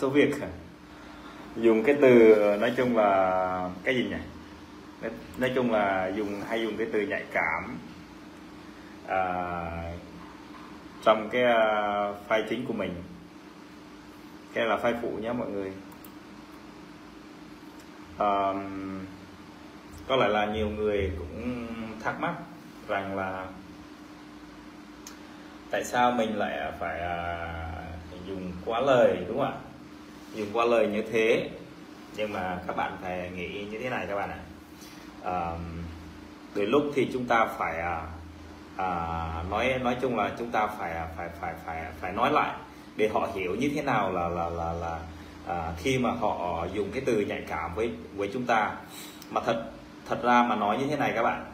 số việc dùng cái từ nói chung là cái gì nhỉ, nói chung là hay dùng cái từ nhạy cảm trong cái file chính của mình, cái là file phụ nhé mọi người. Có lẽ là nhiều người cũng thắc mắc rằng là tại sao mình lại phải dùng quá lời, đúng không ạ? Dùng quá lời như thế, nhưng mà các bạn phải nghĩ như thế này các bạn ạ. Đôi lúc thì chúng ta phải nói chung là chúng ta phải nói lại để họ hiểu như thế nào là khi mà họ dùng cái từ nhạy cảm với chúng ta. Mà thật ra mà nói như thế này các bạn,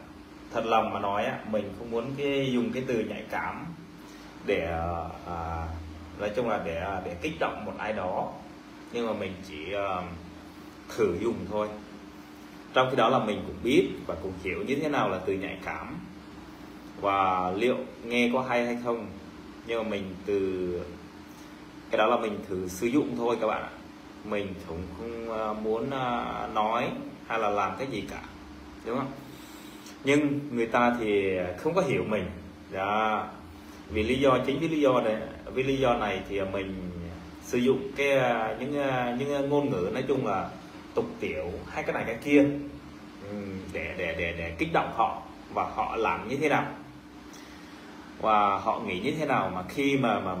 thật lòng mà nói mình không muốn dùng cái từ nhạy cảm để nói chung là để kích động một ai đó, nhưng mà mình chỉ thử dùng thôi. Trong khi đó là mình cũng biết và cũng hiểu như thế nào là từ nhạy cảm và liệu nghe có hay hay không, nhưng mà mình từ cái đó là mình thử sử dụng thôi các bạn ạ. Mình cũng không muốn nói hay là làm cái gì cả, đúng không? Nhưng người ta thì không có hiểu mình đó. Vì lý do này thì mình sử dụng những ngôn ngữ nói chung là tục tiểu hay cái này cái kia để kích động họ, và họ làm như thế nào và họ nghĩ như thế nào mà khi mà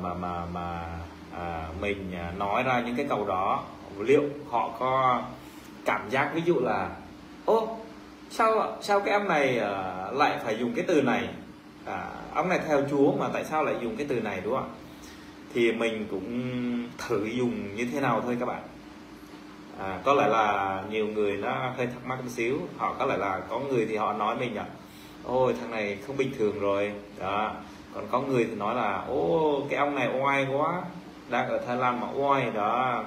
mình nói ra những cái câu đó, liệu họ có cảm giác ví dụ là ô sao cái ông này lại phải dùng cái từ này, ông này theo Chúa mà tại sao lại dùng cái từ này, đúng không? Thì mình cũng thử dùng như thế nào thôi các bạn. Có lẽ là nhiều người nó hơi thắc mắc một xíu, họ có lẽ là có người thì họ nói mình ôi thằng này không bình thường rồi đó. Còn có người thì nói là ô cái ông này oai quá, đang ở Thái Lan mà oai đó.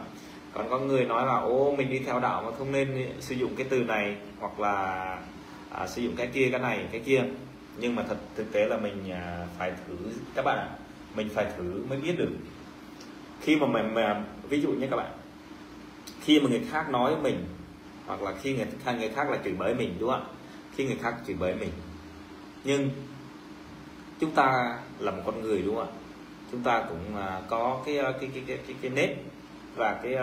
Còn có người nói là ô mình đi theo đạo mà không nên sử dụng cái từ này, hoặc là sử dụng cái kia, cái này cái kia. Nhưng mà thực tế là mình phải thử các bạn ạ. Mình phải thử mới biết được. Khi mà mình ví dụ như các bạn, khi mà người khác nói với mình, hoặc là khi người khác là chửi bới mình, đúng không ạ? Khi người khác chửi bới mình, nhưng chúng ta là một con người, đúng không ạ? Chúng ta cũng có cái nét và cái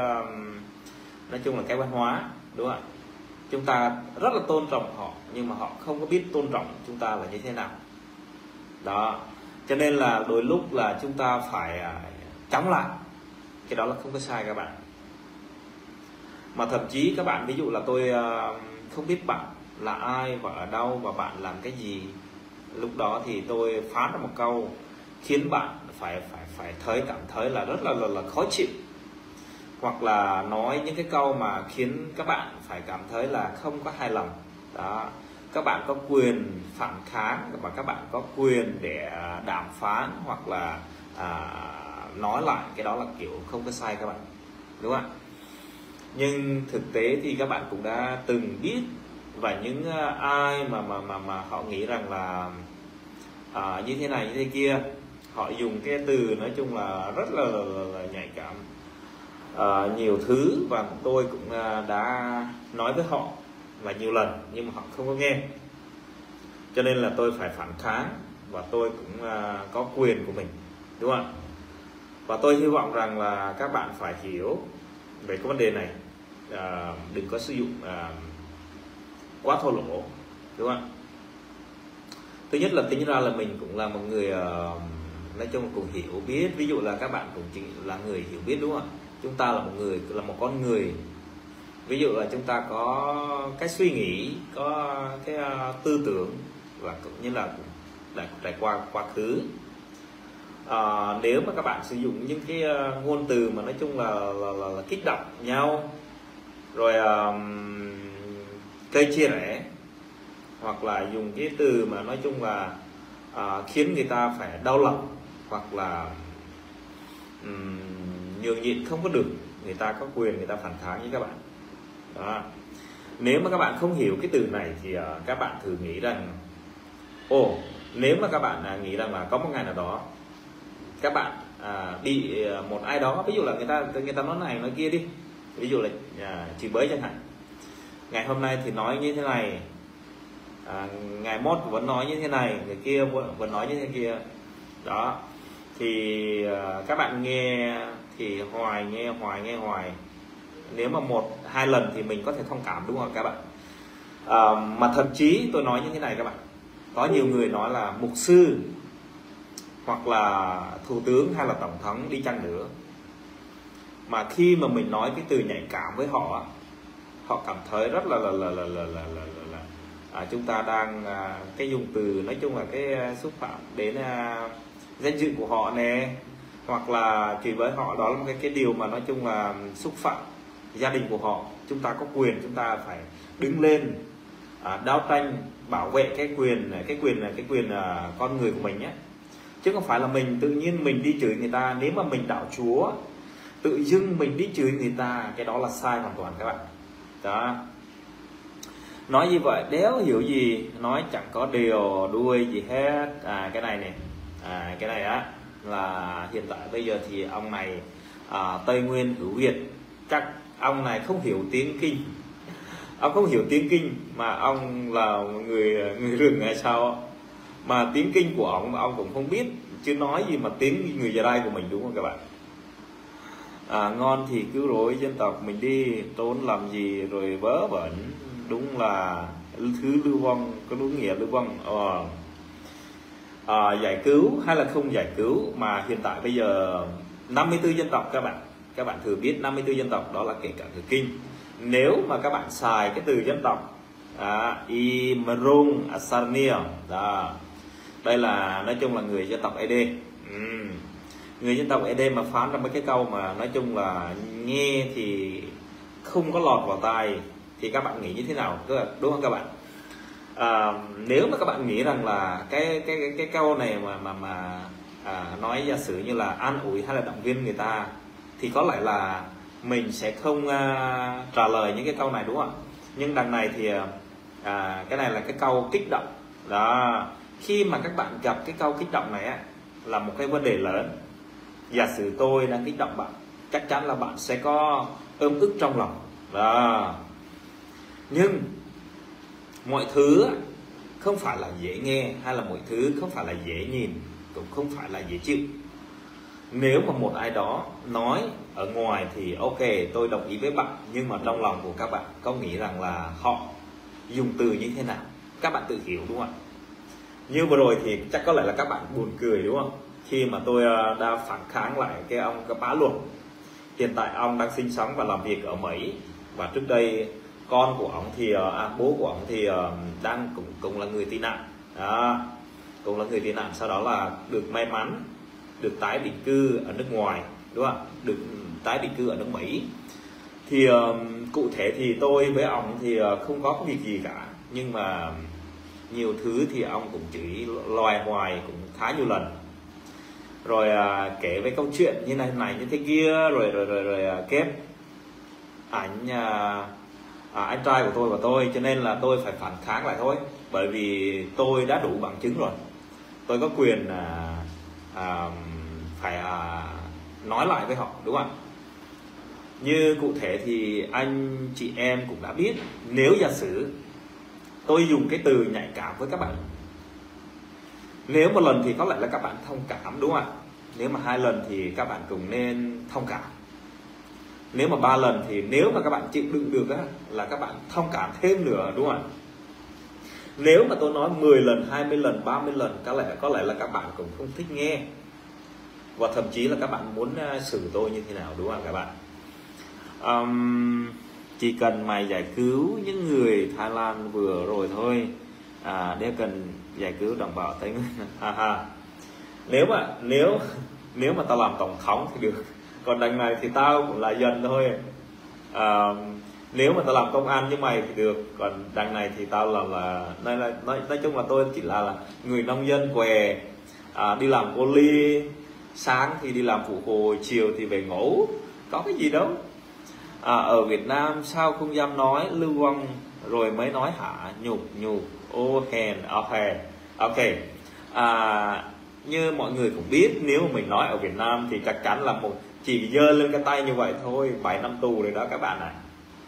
nói chung là cái văn hóa, đúng không ạ? Chúng ta rất là tôn trọng họ, nhưng mà họ không có biết tôn trọng chúng ta là như thế nào đó. Cho nên là đôi lúc là chúng ta phải chống lại, cái đó là không có sai các bạn. Mà thậm chí các bạn, ví dụ là tôi không biết bạn là ai và ở đâu và bạn làm cái gì, lúc đó thì tôi phán ra một câu khiến bạn phải cảm thấy là rất là khó chịu, hoặc là nói những cái câu mà khiến các bạn phải cảm thấy là không có hài lòng đó. Các bạn có quyền phản kháng và các bạn có quyền để đàm phán hoặc là nói lại, cái đó là kiểu không có sai các bạn, đúng không ạ? Nhưng thực tế thì các bạn cũng đã từng biết, và những ai mà họ nghĩ rằng là như thế này như thế kia, họ dùng cái từ nói chung là rất là nhạy cảm nhiều thứ, và tôi cũng đã nói với họ và nhiều lần nhưng mà họ không có nghe. Cho nên là tôi phải phản kháng, và tôi cũng có quyền của mình, đúng không ạ? Và tôi hy vọng rằng là các bạn phải hiểu về cái vấn đề này, đừng có sử dụng quá thô lỗ, đúng không ạ? Thứ nhất là tính ra là mình cũng là một người nói chung cũng hiểu biết, ví dụ là các bạn cũng chỉ là người hiểu biết, đúng không ạ? Chúng ta là một con người, ví dụ là chúng ta có cái suy nghĩ, có cái tư tưởng, và cũng như là trải qua quá khứ. Nếu mà các bạn sử dụng những cái ngôn từ mà nói chung là kích động nhau, rồi gây chia rẽ, hoặc là dùng cái từ mà nói chung là khiến người ta phải đau lòng, hoặc là nhường nhịn không có được, người ta có quyền người ta phản kháng với các bạn đó. Nếu mà các bạn không hiểu cái từ này thì các bạn thử nghĩ rằng nếu mà các bạn nghĩ rằng là có một ngày nào đó các bạn bị một ai đó, ví dụ là người ta nói này nói kia đi, ví dụ là chửi bới chẳng hạn, ngày hôm nay thì nói như thế này, ngày mốt vẫn nói như thế này, người kia vẫn nói như thế kia đó, thì các bạn nghe thì nghe hoài, nếu mà 1-2 lần thì mình có thể thông cảm, đúng không các bạn? Mà thậm chí tôi nói như thế này các bạn, có nhiều người nói là mục sư hoặc là thủ tướng hay là tổng thống đi chăng nữa, mà khi mà mình nói cái từ nhạy cảm với họ, họ cảm thấy rất là chúng ta đang cái dùng từ nói chung là cái xúc phạm đến danh dự của họ nè, hoặc là chỉ với họ, đó là một cái điều mà nói chung là xúc phạm gia đình của họ. Chúng ta có quyền, chúng ta phải đứng lên đấu tranh bảo vệ cái quyền con người của mình nhé, chứ không phải là mình tự nhiên mình đi chửi người ta. Nếu mà mình đạo Chúa tự dưng mình đi chửi người ta, cái đó là sai hoàn toàn các bạn đó. Nói như vậy đéo hiểu gì, nói chẳng có điều đuôi gì hết. Cái này này, cái này á là hiện tại bây giờ thì ông này Tây Nguyên hữu Việt, chắc ông này không hiểu tiếng Kinh, ông không hiểu tiếng Kinh, mà ông là người rừng hay sao mà tiếng Kinh của ông cũng không biết, chứ nói gì mà tiếng người Gia Rai của mình, đúng không các bạn? Ngon thì cứ rối dân tộc mình đi, trốn làm gì rồi vớ vẩn, đúng là thứ lưu vong, có đúng nghĩa lưu vong. Giải cứu hay là không giải cứu, mà hiện tại bây giờ 54 dân tộc các bạn thử biết 54 dân tộc đó là kể cả người Kinh. Nếu mà các bạn xài cái từ dân tộc Imrung Asarnia đó, đây là nói chung là người dân tộc ED, người dân tộc ED mà phán ra mấy cái câu mà nói chung là nghe thì không có lọt vào tai, thì các bạn nghĩ như thế nào, đúng không các bạn? Nếu mà các bạn nghĩ rằng là cái câu này mà nói giả sử như là an ủi hay là động viên người ta, thì có lẽ là mình sẽ không trả lời những cái câu này, đúng không ạ? Nhưng đằng này thì cái này là cái câu kích động đó. Khi mà các bạn gặp cái câu kích động này á, là một cái vấn đề lớn. Giả sử tôi đang kích động bạn, chắc chắn là bạn sẽ có ôm ức trong lòng đó. Nhưng mọi thứ không phải là dễ nghe, hay là mọi thứ không phải là dễ nhìn, cũng không phải là dễ chịu. Nếu mà một ai đó nói ở ngoài thì ok, tôi đồng ý với bạn, nhưng mà trong lòng của các bạn có nghĩ rằng là họ dùng từ như thế nào, các bạn tự hiểu, đúng không ạ? Như vừa rồi thì chắc có lẽ là các bạn buồn cười, đúng không? Khi mà tôi đã phản kháng lại cái ông cái bá luật. Hiện tại ông đang sinh sống và làm việc ở Mỹ, và trước đây con của ông thì bố của ông thì đang cũng là người tị nạn, cũng là người tị nạn, sau đó là được may mắn được tái định cư ở nước ngoài, đúng không? Được tái định cư ở nước Mỹ. Thì cụ thể thì tôi với ông thì không có việc gì cả, nhưng mà nhiều thứ thì ông cũng chỉ loài hoài cũng khá nhiều lần. Rồi kể với câu chuyện như này như thế kia, rồi kết anh trai của tôi và tôi, cho nên là tôi phải phản kháng lại thôi, bởi vì tôi đã đủ bằng chứng rồi, tôi có quyền phải nói lại với họ, đúng không ạ? Như cụ thể thì anh chị em cũng đã biết, nếu giả sử tôi dùng cái từ nhạy cảm với các bạn, nếu một lần thì có lẽ là các bạn thông cảm, đúng không ạ? Nếu mà 2 lần thì các bạn cũng nên thông cảm. Nếu mà 3 lần thì nếu mà các bạn chịu đựng được á, là các bạn thông cảm thêm nữa, đúng không ạ? Nếu mà tôi nói 10 lần, 20 lần, 30 lần, có lẽ là các bạn cũng không thích nghe, và thậm chí là các bạn muốn xử tôi như thế nào, đúng không các bạn? Chỉ cần mày giải cứu những người Thái Lan vừa rồi thôi, để cần giải cứu đồng bào Tây Nguyên. Nếu mà tao làm tổng thống thì được, còn đằng này thì tao cũng là dân thôi. Nếu mà tao làm công an như mày thì được, còn đằng này thì tao nói chung là tôi chỉ là người nông dân què, đi làm cô ly, sáng thì đi làm phụ hồ, chiều thì về ngủ, có cái gì đâu. Ở Việt Nam sao không dám nói lưu vong rồi mới nói hả, nhục ô hèn ok. như mọi người cũng biết, nếu mà mình nói ở Việt Nam thì chắc chắn là chỉ giơ lên cái tay như vậy thôi 7 năm tù rồi đó các bạn ạ.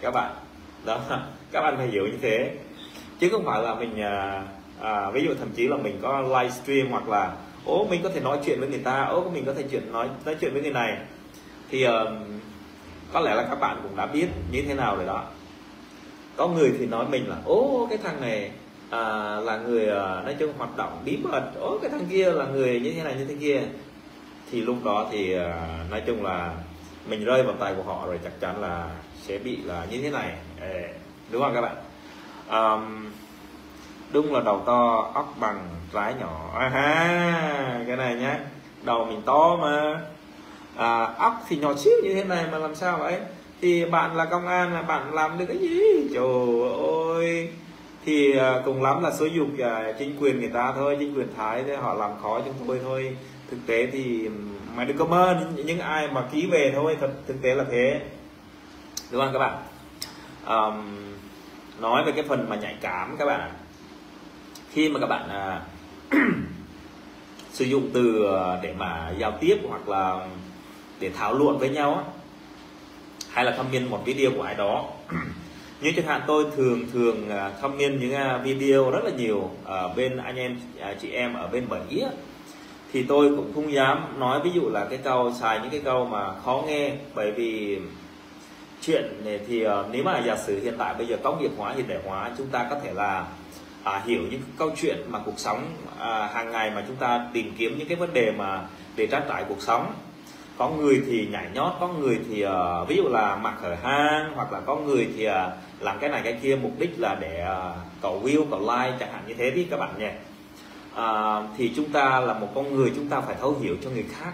Các bạn đó, các bạn phải hiểu như thế, chứ không phải là mình ví dụ thậm chí là mình có livestream hoặc là mình có thể nói chuyện với người ta, mình có thể nói chuyện với người này, thì có lẽ là các bạn cũng đã biết như thế nào rồi đó. Có người thì nói mình là cái thằng này là người nói chung hoạt động bí mật, cái thằng kia là người như thế này như thế kia, thì lúc đó thì nói chung là mình rơi vào tay của họ rồi, chắc chắn là sẽ bị là như thế này, đúng không các bạn? Đúng là đầu to óc bằng trái nhỏ, cái này nhá, đầu mình to mà óc thì nhỏ xíu như thế này mà làm sao vậy? Thì bạn là công an là bạn làm được cái gì? Trời ơi, thì cùng lắm là xúi giục chính quyền người ta thôi, chính quyền Thái thì họ làm khó chúng tôi thôi. Thực tế thì mày đừng có mơ những ai mà ký về thôi, thực tế là thế, đúng không các bạn? Nói về cái phần mà nhạy cảm các bạn, khi mà các bạn sử dụng từ để mà giao tiếp hoặc là để thảo luận với nhau hay là comment một video của ai đó như chẳng hạn tôi thường comment những video rất là nhiều bên anh em chị em ở bên Mỹ thì tôi cũng không dám nói ví dụ là cái câu xài những cái câu mà khó nghe, bởi vì chuyện này thì nếu mà giả sử hiện tại bây giờ công nghiệp hóa hiện đại hóa, chúng ta có thể là hiểu những câu chuyện mà cuộc sống hàng ngày mà chúng ta tìm kiếm những cái vấn đề mà để trang trải cuộc sống. Có người thì nhảy nhót, có người thì ví dụ là mặc hở hang, hoặc là có người thì làm cái này cái kia mục đích là để cầu view, cầu like chẳng hạn như thế đi các bạn nhé. Thì chúng ta là một con người, chúng ta phải thấu hiểu cho người khác,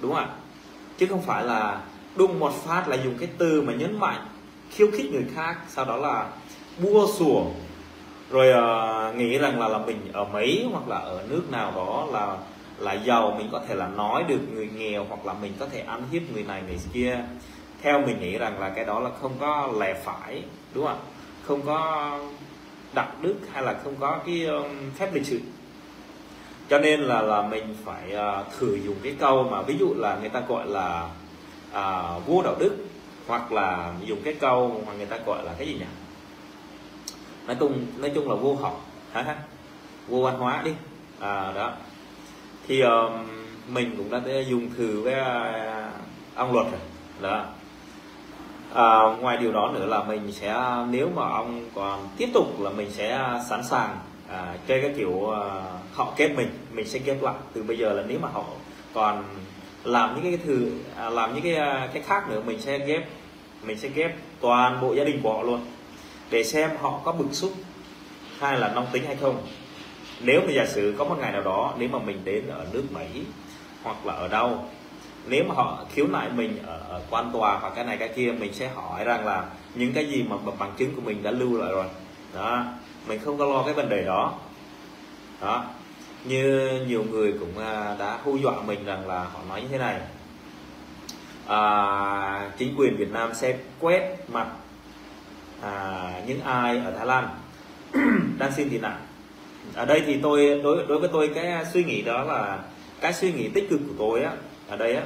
đúng không ạ? Chứ không phải là đùng một phát là dùng cái từ mà nhấn mạnh khiêu khích người khác, sau đó là bua sủa, rồi nghĩ rằng là mình ở Mỹ hoặc là ở nước nào đó là giàu, mình có thể là nói được người nghèo, hoặc là mình có thể ăn hiếp người này người kia. Theo mình nghĩ rằng là cái đó là không có lẽ phải, đúng không ạ? Không có đạo đức hay là không có cái phép lịch sự. Cho nên là mình phải thử dùng cái câu mà ví dụ là người ta gọi là vô đạo đức, hoặc là dùng cái câu mà người ta gọi là cái gì nhỉ, nói chung là vô học, vô văn hóa đi, đó thì mình cũng đã dùng thử với ông luật rồi đó. Ngoài điều đó nữa là mình sẽ, nếu mà ông còn tiếp tục là mình sẽ sẵn sàng chơi cái kiểu họ kết mình sẽ kết lại từ bây giờ, là nếu mà họ còn làm những cái làm những cái khác nữa, mình sẽ ghép toàn bộ gia đình của họ luôn, để xem họ có bực xúc hay là nóng tính hay không. Nếu mà giả sử có một ngày nào đó, nếu mà mình đến ở nước Mỹ hoặc là ở đâu, nếu mà họ khiếu nại mình ở quan tòa hoặc cái này cái kia, mình sẽ hỏi rằng là những cái gì mà bằng chứng của mình đã lưu lại rồi đó, mình không có lo cái vấn đề đó. Như nhiều người cũng đã hù dọa mình rằng là họ nói như thế này, chính quyền Việt Nam sẽ quét mặt những ai ở Thái Lan đang xin tị nạn. Ở đây thì tôi đối với tôi cái suy nghĩ đó là cái suy nghĩ tích cực của tôi ở đây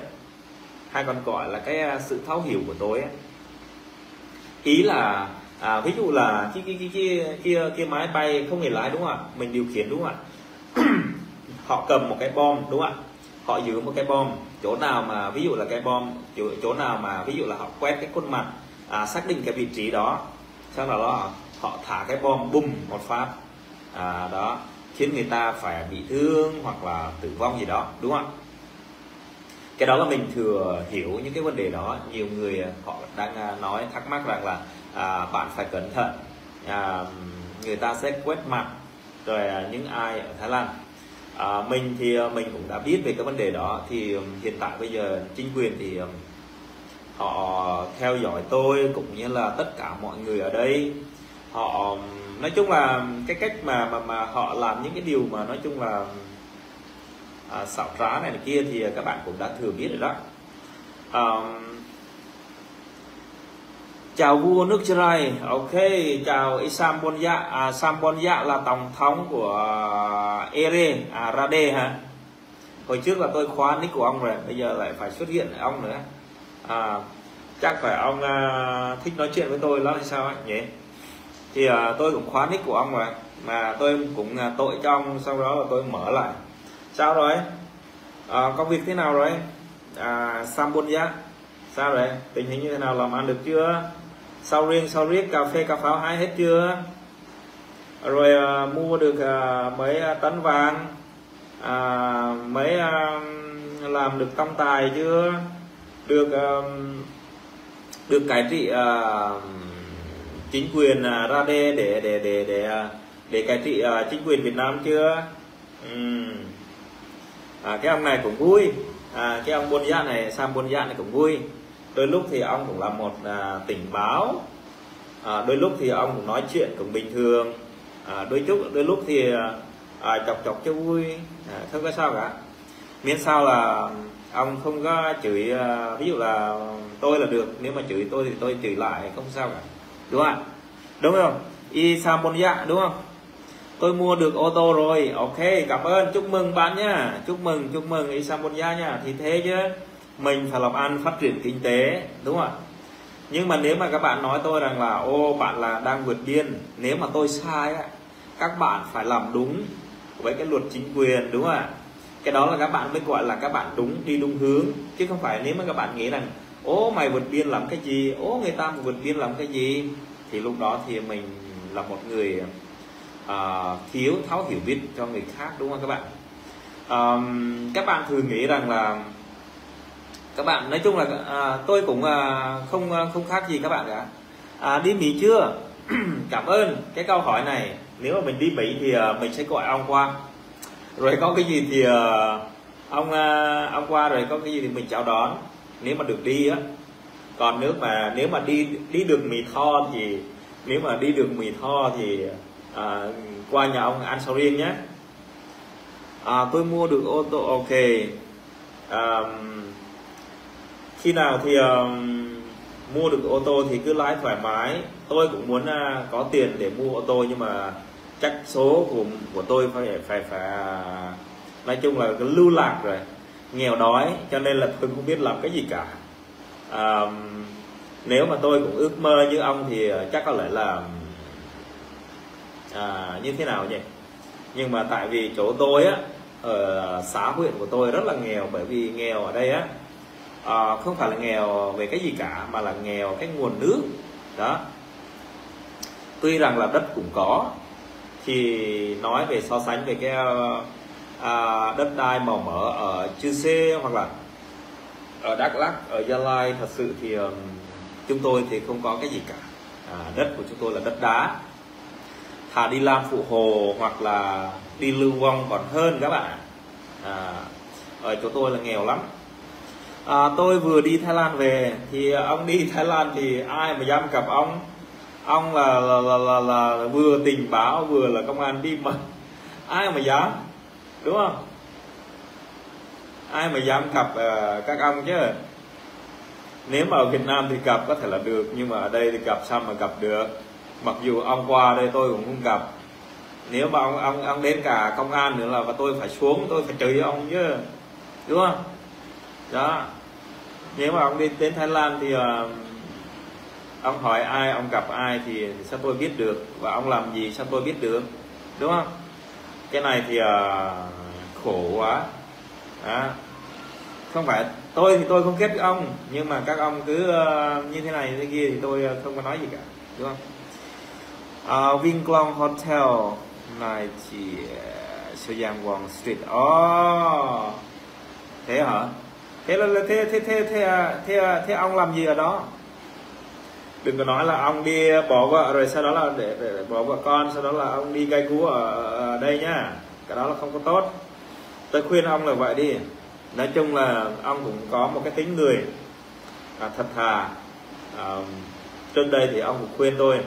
hay còn gọi là cái sự thấu hiểu của tôi ý là ví dụ là kia máy bay không người lái, đúng không ạ? Mình điều khiển, đúng không ạ? Họ cầm một cái bom, đúng không ạ? Họ giữ một cái bom, chỗ nào mà ví dụ là cái bom, chỗ nào mà ví dụ là họ quét cái khuôn mặt, xác định cái vị trí đó, sau đó họ thả cái bom bùm một phát, đó khiến người ta phải bị thương hoặc là tử vong gì đó, đúng không ạ? Cái đó là mình thừa hiểu những cái vấn đề đó. Nhiều người họ đang nói thắc mắc rằng là bạn phải cẩn thận, người ta sẽ quét mặt rồi những ai ở Thái Lan. Mình thì mình cũng đã biết về cái vấn đề đó. Thì hiện tại bây giờ chính quyền thì họ theo dõi tôi cũng như là tất cả mọi người ở đây. Họ nói chung là cái cách mà họ làm những cái điều mà nói chung là xảo trá này kia thì các bạn cũng đã thừa biết rồi đó. Chào vua nước Chrai, ok, chào Isam Bonja. Sam Bonja là tổng thống của Ere Rade ha. Hồi trước là tôi khóa nick của ông rồi, bây giờ lại phải xuất hiện lại ông nữa. Chắc phải ông thích nói chuyện với tôi lắm hay sao ấy nhỉ? Thì tôi cũng khóa nick của ông rồi, mà tôi cũng tội cho ông, sau đó là tôi mở lại. Sao rồi? Công việc thế nào rồi? Sambunya sao rồi? Tình hình như thế nào, làm ăn được chưa? Sau riêng cà phê cà pháo hái hết chưa? Rồi mua được mấy tấn vàng, mấy làm được tông tài chưa? Được cải trị chính quyền ra đê để cải trị chính quyền Việt Nam chưa? Cái ông này cũng vui, cái ông buôn dạ này, Sam buôn dạ này cũng vui. Đôi lúc thì ông cũng là một tình báo, đôi lúc thì ông cũng nói chuyện cũng bình thường, đôi lúc thì chọc cho vui, không có sao cả, miễn sao là ông không có chửi, ví dụ là tôi là được, nếu mà chửi tôi thì tôi chửi lại, không sao cả, đúng không? Đúng không? Y Sam buôn dạ đúng không? Tôi mua được ô tô rồi, ok, cảm ơn, chúc mừng bạn nhá, chúc mừng Isambonya nha. Thì thế chứ mình phải làm ăn phát triển kinh tế, đúng không ạ? Nhưng mà nếu mà các bạn nói tôi rằng là ô bạn là đang vượt biên, nếu mà tôi sai á, các bạn phải làm đúng với cái luật chính quyền, đúng không ạ? Cái đó là các bạn mới gọi là các bạn đúng, đi đúng hướng, chứ không phải nếu mà các bạn nghĩ rằng ô mày vượt biên làm cái gì, ô người ta vượt biên làm cái gì, thì lúc đó thì mình là một người thiếu thấu hiểu biết cho người khác, đúng không các bạn? Các bạn thường nghĩ rằng là các bạn, nói chung là tôi cũng không khác gì các bạn cả. Đi Mỹ chưa? Cảm ơn cái câu hỏi này. Nếu mà mình đi Mỹ thì mình sẽ gọi ông qua, rồi có cái gì thì ông qua, rồi có cái gì thì mình chào đón nếu mà được đi á. Còn nếu mà đi được Mỹ Tho thì, nếu mà đi được Mỹ Tho thì qua nhà ông ăn sầu riêng nhé. Tôi mua được ô tô, ok. Khi nào thì mua được ô tô thì cứ lái thoải mái. Tôi cũng muốn có tiền để mua ô tô, nhưng mà chắc số của tôi phải nói chung là cái lưu lạc rồi, nghèo đói, cho nên là tôi không biết làm cái gì cả. Nếu mà tôi cũng ước mơ như ông thì chắc có lẽ là như thế nào nhỉ? Nhưng mà tại vì chỗ tôi á, ở xã huyện của tôi rất là nghèo, bởi vì nghèo ở đây á, không phải là nghèo về cái gì cả, mà là nghèo cái nguồn nước đó. Tuy rằng là đất cũng có, thì nói về so sánh về cái đất đai màu mỡ ở Chư Sê hoặc là ở Đắk Lắk, ở Gia Lai, thật sự thì chúng tôi thì không có cái gì cả. Đất của chúng tôi là đất đá, thà đi làm phụ hồ hoặc là đi lưu vong còn hơn các bạn. Ở chỗ tôi là nghèo lắm. Tôi vừa đi Thái Lan về, thì ông đi Thái Lan thì ai mà dám gặp ông? Ông là vừa tình báo vừa là công an đi mật, ai mà dám, đúng không? Ai mà dám gặp các ông chứ? Nếu mà ở Việt Nam thì gặp có thể là được, nhưng mà ở đây thì gặp sao mà gặp được? Mặc dù ông qua đây tôi cũng không gặp. Nếu mà ông đến cả công an nữa là và tôi phải xuống, tôi phải chửi ông chứ, đúng không? Đó. Nếu mà ông đi đến Thái Lan thì ông hỏi ai, ông gặp ai thì sao tôi biết được, và ông làm gì sao tôi biết được, đúng không? Cái này thì khổ quá. Không phải tôi thì tôi không ghét ông, nhưng mà các ông cứ như thế này thế kia thì tôi không có nói gì cả, đúng không? Vinglong Hotel này chỉ Soyang Wong Street. Thế hả? Thế ông làm gì ở đó? Đừng có nói là ông đi bỏ vợ rồi sau đó là để bỏ vợ con, sau đó là ông đi gây gú ở đây nhá. Cái đó là không có tốt. Tôi khuyên ông là vậy đi. Nói chung là ông cũng có một cái tính người thật thà. Trước đây thì ông cũng khuyên tôi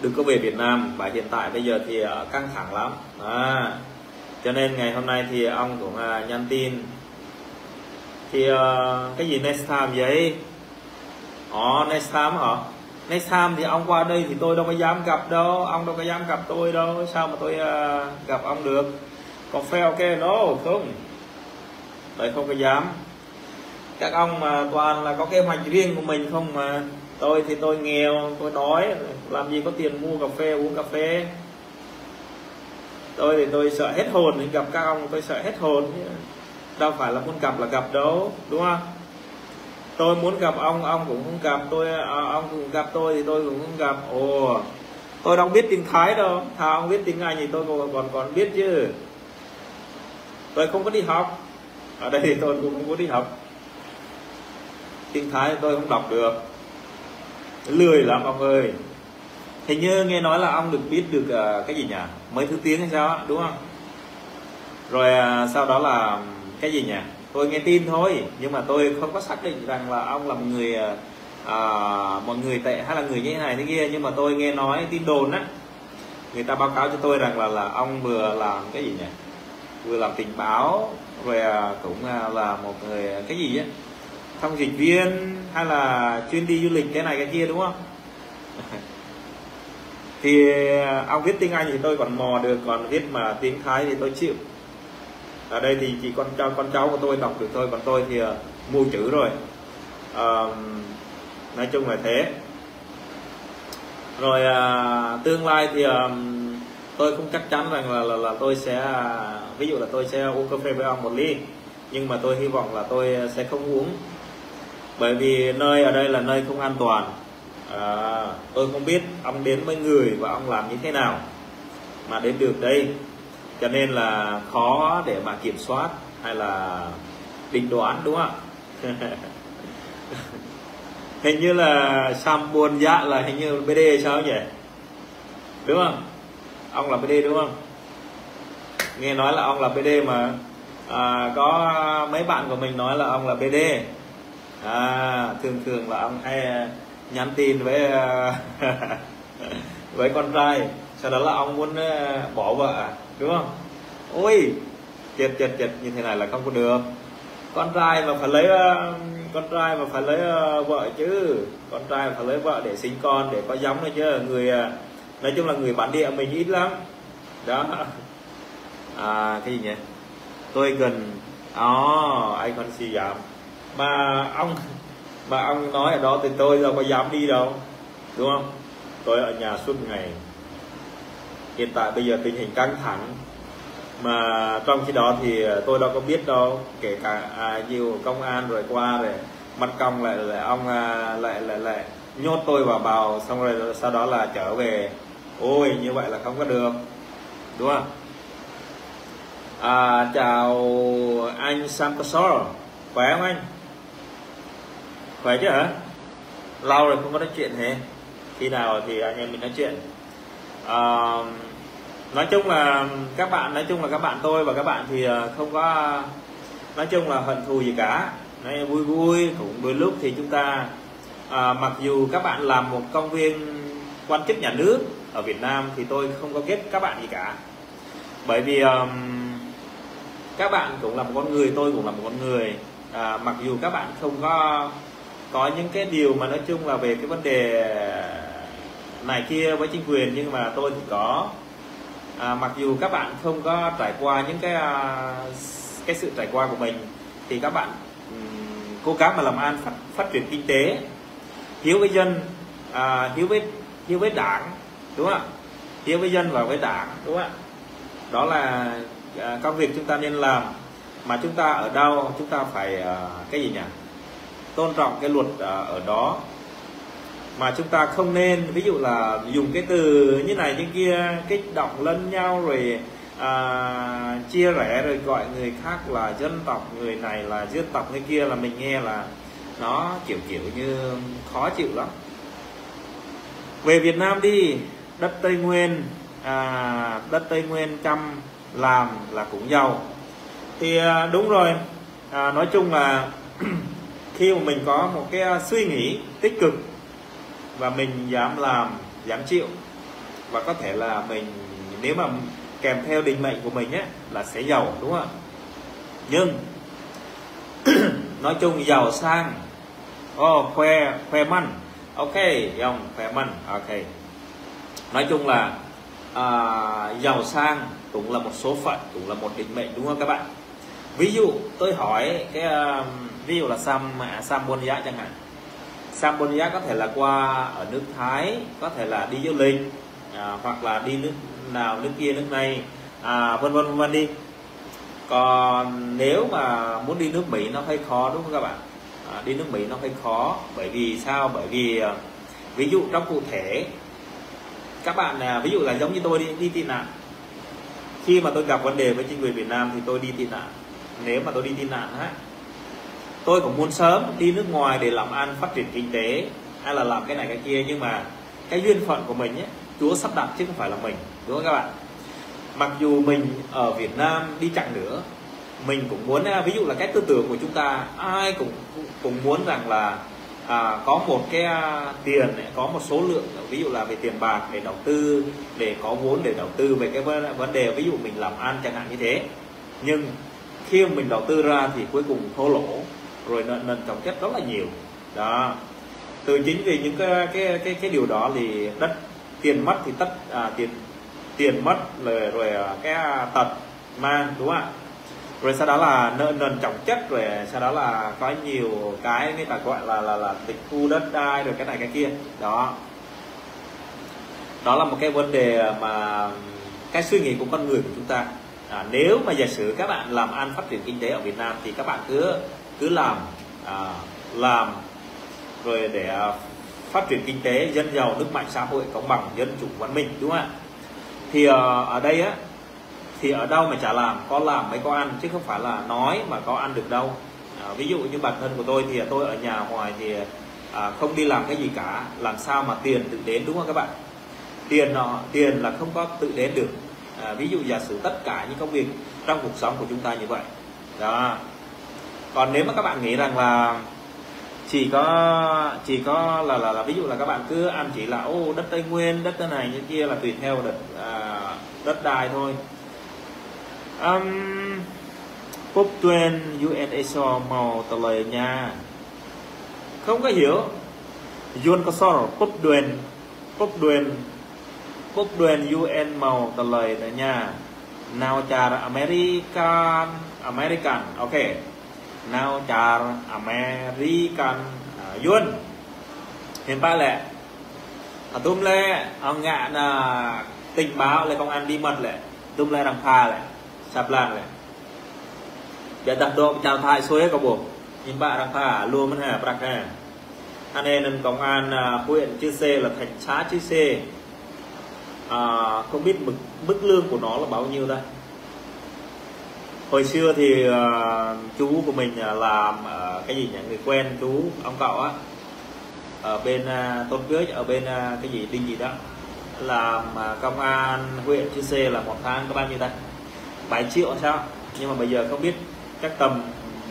đừng có về Việt Nam, và hiện tại bây giờ thì căng thẳng lắm. Cho nên ngày hôm nay thì ông cũng nhắn tin. Thì cái gì next time vậy? Next time hả? Next time thì ông qua đây thì tôi đâu có dám gặp đâu, ông đâu có dám gặp tôi đâu, sao mà tôi gặp ông được? Còn fail ok, no, không. Tôi không có dám. Các ông mà toàn là có kế hoạch riêng của mình không mà. Tôi thì tôi nghèo, tôi đói, làm gì có tiền mua cà phê, uống cà phê. Tôi thì tôi sợ hết hồn, thì gặp các ông tôi sợ hết hồn. Đâu phải là muốn gặp là gặp đâu, đúng không? Tôi muốn gặp ông cũng không gặp tôi, ông cũng gặp tôi thì tôi cũng không gặp. Ồ, tôi đâu biết tiếng Thái đâu, thà ông biết tiếng Anh thì tôi còn biết chứ. Tôi không có đi học, ở đây thì tôi cũng không có đi học. Tiếng Thái tôi không đọc được, lười lắm ông ơi. Hình như nghe nói là ông được biết được cái gì nhỉ, mấy thứ tiếng hay sao đúng không? Rồi sau đó là cái gì nhỉ, tôi nghe tin thôi, nhưng mà tôi không có xác định rằng là ông là một người tệ hay là người như thế này thế kia. Nhưng mà tôi nghe nói tin đồn á, người ta báo cáo cho tôi rằng là ông vừa làm cái gì nhỉ, vừa làm tình báo, rồi cũng là một người cái gì á, thông dịch viên hay là chuyên đi du lịch cái này cái kia đúng không? Thì ông viết tiếng Anh thì tôi còn mò được, còn viết mà tiếng Thái thì tôi chịu. Ở đây thì chỉ con cháu của tôi đọc được thôi, còn tôi thì mù chữ rồi. Nói chung là thế. Rồi tương lai thì tôi không chắc chắn rằng là tôi sẽ, ví dụ là tôi sẽ uống cà phê với ông 1 ly, nhưng mà tôi hy vọng là tôi sẽ không uống, bởi vì nơi ở đây là nơi không an toàn. Tôi không biết ông đến với người và ông làm như thế nào mà đến được đây, cho nên là khó để mà kiểm soát hay là định đoán, đúng không ạ? Hình như là Sam buồn dạ là hình như BD sao nhỉ, đúng không? Ông là BD đúng không? Nghe nói là ông là BD mà. Có mấy bạn của mình nói là ông là BD. Thường là ông hay nhắn tin với với con trai, sau đó là ông muốn bỏ vợ, đúng không? Ôi chết như thế này là không có được. Con trai mà phải lấy vợ chứ, con trai mà phải lấy vợ để sinh con, để có giống thôi chứ. Người nói chung là người bản địa mình ít lắm đó. Cái gì nhỉ, tôi gần anh còn gì dám mà ông nói ở đó thì tôi đâu có dám đi đâu, đúng không? Tôi ở nhà suốt ngày. Hiện tại bây giờ tình hình căng thẳng, mà trong khi đó thì tôi đâu có biết đâu. Kể cả nhiều công an rồi qua rồi mặt cong lại ông lại nhốt tôi vào bào, xong rồi sau đó là trở về. Ôi như vậy là không có được, đúng không? Chào anh Sampasor, khỏe không anh? Khỏe chứ hả? Lâu rồi không có nói chuyện thế. Khi nào thì anh em mình nói chuyện. Nói chung là các bạn tôi và các bạn thì không có, nói chung là hận thù gì cả. Nói vui cũng đôi lúc thì chúng ta mặc dù các bạn làm một công viên quan chức nhà nước ở Việt Nam thì tôi không có ghét các bạn gì cả, bởi vì các bạn cũng là một con người, tôi cũng là một con người. Mặc dù các bạn không có những cái điều mà nói chung là về cái vấn đề này kia với chính quyền, nhưng mà tôi thì có. Mặc dù các bạn không có trải qua những cái sự trải qua của mình, thì các bạn cố gắng mà làm ăn, phát triển kinh tế, hiếu với dân, hiếu với đảng, đúng không ạ? Hiếu với dân và với đảng, đúng không ạ? Đó là công việc chúng ta nên làm. Mà chúng ta ở đâu chúng ta phải cái gì nhỉ, tôn trọng cái luật ở đó. Mà chúng ta không nên ví dụ là dùng cái từ như này như kia, kích động lẫn nhau, rồi chia rẽ, rồi gọi người khác là dân tộc, người này là dân tộc, người kia là mình nghe là nó kiểu như khó chịu lắm. Về Việt Nam đi, đất Tây Nguyên chăm làm là cũng giàu. Thì đúng rồi, nói chung là khi mà mình có một cái suy nghĩ tích cực và mình dám làm, dám chịu, và có thể là mình, nếu mà kèm theo định mệnh của mình ấy, là sẽ giàu, đúng không ạ? Nhưng nói chung giàu sang, khoe măn, ok, khoe măn, ok. Nói chung là giàu sang cũng là một số phận, cũng là một định mệnh, đúng không các bạn? Ví dụ tôi hỏi cái ví dụ là Cambodia chẳng hạn. Cambodia có thể là qua ở nước Thái, có thể là đi du lịch, hoặc là đi nước nào nước kia nước này, vân vân đi. Còn nếu mà muốn đi nước Mỹ nó hơi khó, đúng không các bạn? Đi nước Mỹ nó hơi khó, bởi vì sao? Bởi vì ví dụ trong cụ thể các bạn, ví dụ là giống như tôi đi tị nạn. Khi mà tôi gặp vấn đề với chính quyền Việt Nam thì tôi đi tị nạn. Nếu mà tôi đi tị nạn tôi cũng muốn sớm đi nước ngoài để làm ăn, phát triển kinh tế hay là làm cái này cái kia, nhưng mà cái duyên phận của mình Chúa sắp đặt chứ không phải là mình, đúng không các bạn? Mặc dù mình ở Việt Nam đi chăng nữa, mình cũng muốn, ví dụ là cái tư tưởng của chúng ta ai cũng muốn rằng là có một cái tiền, có một số lượng, ví dụ là về tiền bạc để đầu tư, để có vốn để đầu tư về cái vấn đề ví dụ mình làm ăn chẳng hạn như thế. Nhưng khi mình đầu tư ra thì cuối cùng thua lỗ, rồi nợ chồng chất rất là nhiều đó. Từ chính vì những cái điều đó thì tiền mất thì tiền mất rồi cái tật mang, đúng không ạ? Rồi sau đó là nợ chồng chất, rồi sau đó là có nhiều cái người ta gọi là tịch thu đất đai, rồi cái này cái kia đó. Đó là một cái vấn đề mà cái suy nghĩ của con người của chúng ta. Nếu mà giả sử các bạn làm ăn phát triển kinh tế ở Việt Nam thì các bạn cứ làm rồi để phát triển kinh tế, dân giàu nước mạnh, xã hội công bằng, dân chủ văn minh, đúng không ạ? Thì ở đây thì ở đâu mà chả làm, có làm mới có ăn, chứ không phải là nói mà có ăn được đâu. Ví dụ như bản thân của tôi thì tôi ở nhà hoài thì không đi làm cái gì cả, làm sao mà tiền tự đến, đúng không các bạn? Tiền là không có tự đến được. Ví dụ giả sử tất cả những công việc trong cuộc sống của chúng ta như vậy đó. Còn nếu mà các bạn nghĩ rằng là chỉ có là ví dụ là các bạn cứ ăn chỉ là đất Tây Nguyên, đất này như kia là tùy theo đất đai thôi. Pop Tuen UNSO màu tờ lời nha, không có hiểu Yun có so Pop Duen UN màu tờ lời đó nha. Nào char American ok. Nào char American Yun hiện tại lệ tùm lệ ông ngạ là tình báo là công an bí mật lệ tùm lệ đằng pha lệ sạp lan lệ để đặt độ chào thai xuôi có buộc nhưng bạn đằng pha luôn mất hà bạc hà anh em công an huyện chữ C là thành xã chữ C. Không biết mức lương của nó là bao nhiêu đây. Hồi xưa thì chú của mình làm cái gì nhỉ, người quen chú ông cậu ở bên Tôn Cưới, ở bên cái gì Đinh gì đó, làm công an huyện chữ C là một tháng có bao nhiêu ta, 7 triệu sao, nhưng mà bây giờ không biết, chắc tầm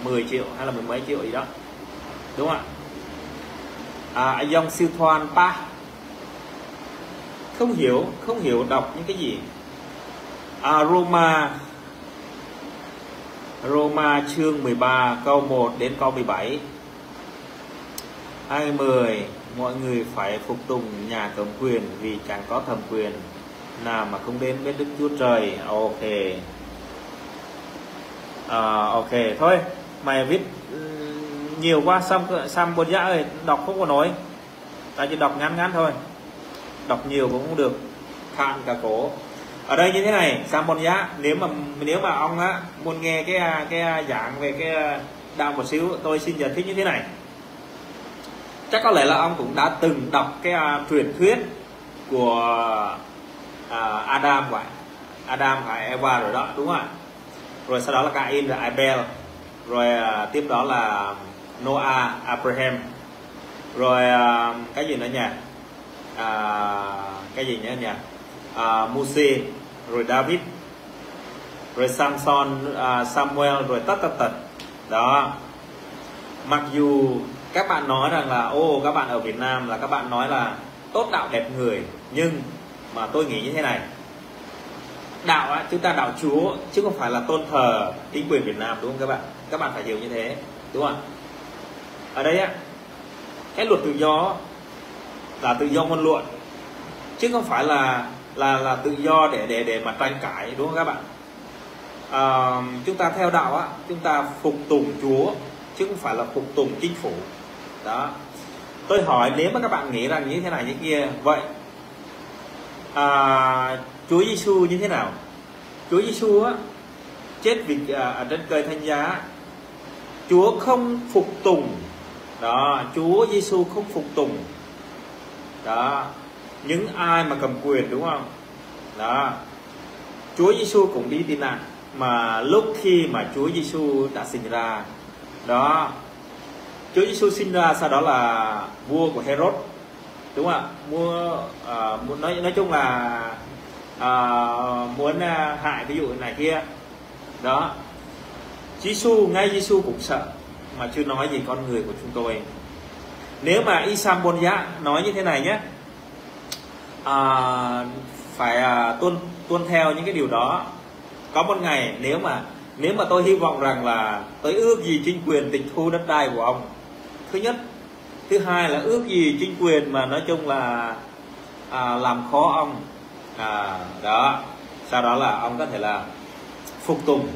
10 triệu hay là 10 mấy triệu gì đó, đúng không ạ? Anh Dông siêu thoan pa không hiểu đọc những cái gì. Roma chương 13 câu 1 đến câu 17. 20 mọi người phải phục tùng nhà cầm quyền vì chẳng có thẩm quyền nào mà không đến với Đức Chúa Trời. Ok thôi mày viết nhiều quá xong bột dạ ơi, đọc không có nói, ta chỉ đọc ngắn thôi, đọc nhiều cũng không được, khan cả cổ. Ở đây như thế này, Cambodia, nếu mà ông muốn nghe cái giảng về cái đạo một xíu, tôi xin giải thích như thế này. Chắc có lẽ là ông cũng đã từng đọc cái truyền thuyết của Adam và Eva rồi đó, đúng không ạ? Rồi sau đó là Cain và Abel, rồi tiếp đó là Noah, Abraham, rồi cái gì nữa nhỉ? Cái gì nữa nhỉ? Moses, rồi David, rồi Samson, Samuel, rồi tất đó. Mặc dù các bạn nói rằng là các bạn ở Việt Nam là các bạn nói là tốt đạo đẹp người, nhưng mà tôi nghĩ như thế này, đạo chúng ta đạo Chúa chứ không phải là tôn thờ chính quyền Việt Nam, đúng không các bạn? Các bạn phải hiểu như thế, đúng không ạ? Ở đây cái luật tự do là tự do ngôn luận chứ không phải là tự do để mà tranh cãi, đúng không các bạn? chúng ta theo đạo á, chúng ta phục tùng Chúa chứ không phải là phục tùng chính phủ. Đó, tôi hỏi nếu mà các bạn nghĩ rằng như thế này như kia, vậy Chúa Giêsu như thế nào? Chúa Giêsu á chết vì ở trên cây thánh giá, Chúa không phục tùng. Đó, Chúa Giêsu không phục tùng đó những ai mà cầm quyền, đúng không? Đó, Chúa Giêsu cũng đi tị nạn, mà lúc khi mà Chúa Giêsu đã sinh ra đó, Chúa Giêsu sinh ra sau đó là vua của Herod, đúng không ạ? Nói chung là muốn hại ví dụ này kia đó. Ngay Giêsu cũng sợ, mà chưa nói gì con người của chúng tôi. Nếu mà Isam Bonja nói như thế này nhé, phải tuân theo những cái điều đó. Có một ngày nếu mà tôi hy vọng rằng là tôi ước gì chính quyền tịch thu đất đai của ông, thứ nhất. Thứ hai là ước gì chính quyền mà nói chung là làm khó ông, đó, sau đó là ông có thể là phục tùng.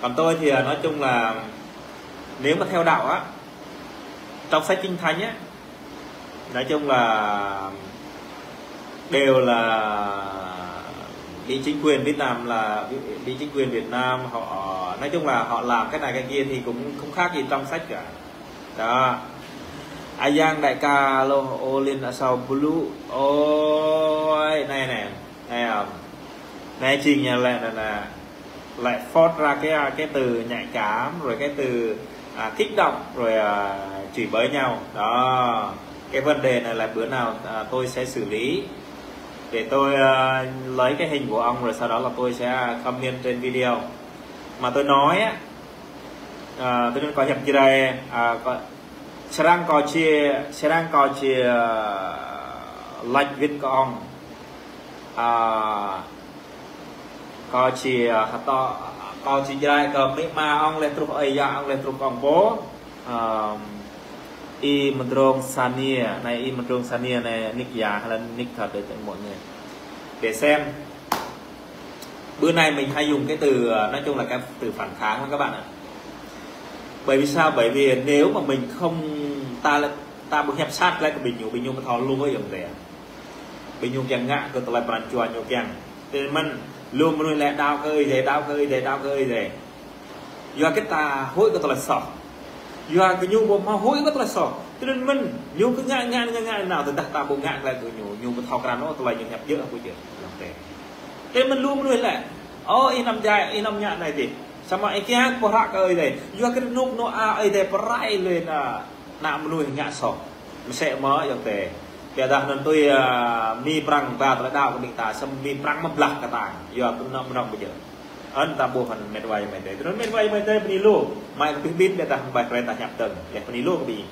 Còn tôi thì nói chung là nếu mà theo đạo á, trong sách Kinh Thánh á, nói chung là đều là bị chính quyền Việt Nam họ nói chung là họ làm cái này cái kia thì cũng không khác gì trong sách cả. Đó, Giang đại ca lô ô lên là sau blue. Ôi này trình nhà lại phót ra cái từ nhạy cảm, rồi cái từ kích động, rồi chửi bới nhau. Đó, cái vấn đề này là bữa nào tôi sẽ xử lý, để tôi lấy cái hình của ông, rồi sau đó là tôi sẽ comment trên video mà tôi nói á. Tôi nên có nhập gì đây, serang có chia like viết của ông, có chia có chia dài có mấy mà ông lên trục ấy ya ông lên trục ông bố y mendrong sania này nick giả hay là nick thật để cho mọi người để xem. Bữa nay mình hay dùng cái từ nói chung là cái từ phản kháng các bạn ạ. Bởi vì sao? Bởi vì nếu mà mình không ta muốn hẹp sát lại của bình nhung thò luôn với dòng rẻ bình nhung chẳng ngạ cơ lại bàn chùa nhiều càng nên mình luôn luôn lẹ đau cơ ơi gì do cái ta hối cơ lại sọ, do cái nhung bộ mau hối cơ lại sọ, cho nên mình nhung cứ ngại nào từ ta bộ ngại lại của nhung cái thò nó lại những hẹp dữ của chuyện làm thế. Thế mình luôn luôn lẹ in năm nhạn này thì sama ai kia có rạc ơi này, do cái nút nó ấy để prai lên nằm nuôi ngã sọ, mình sẽ mở dòng thế. Bây giờ nên tôi mi prang và tôi đào của mình ta xem mi prang mà blak cái tàng, do tôi nằm bây giờ, anh ta buộc phần mệt vay mệt đấy, tôi mệt vay bên đi luôn, mai tôi biết để ta bài ta nhập tầng, để phần đi luôn cái gì.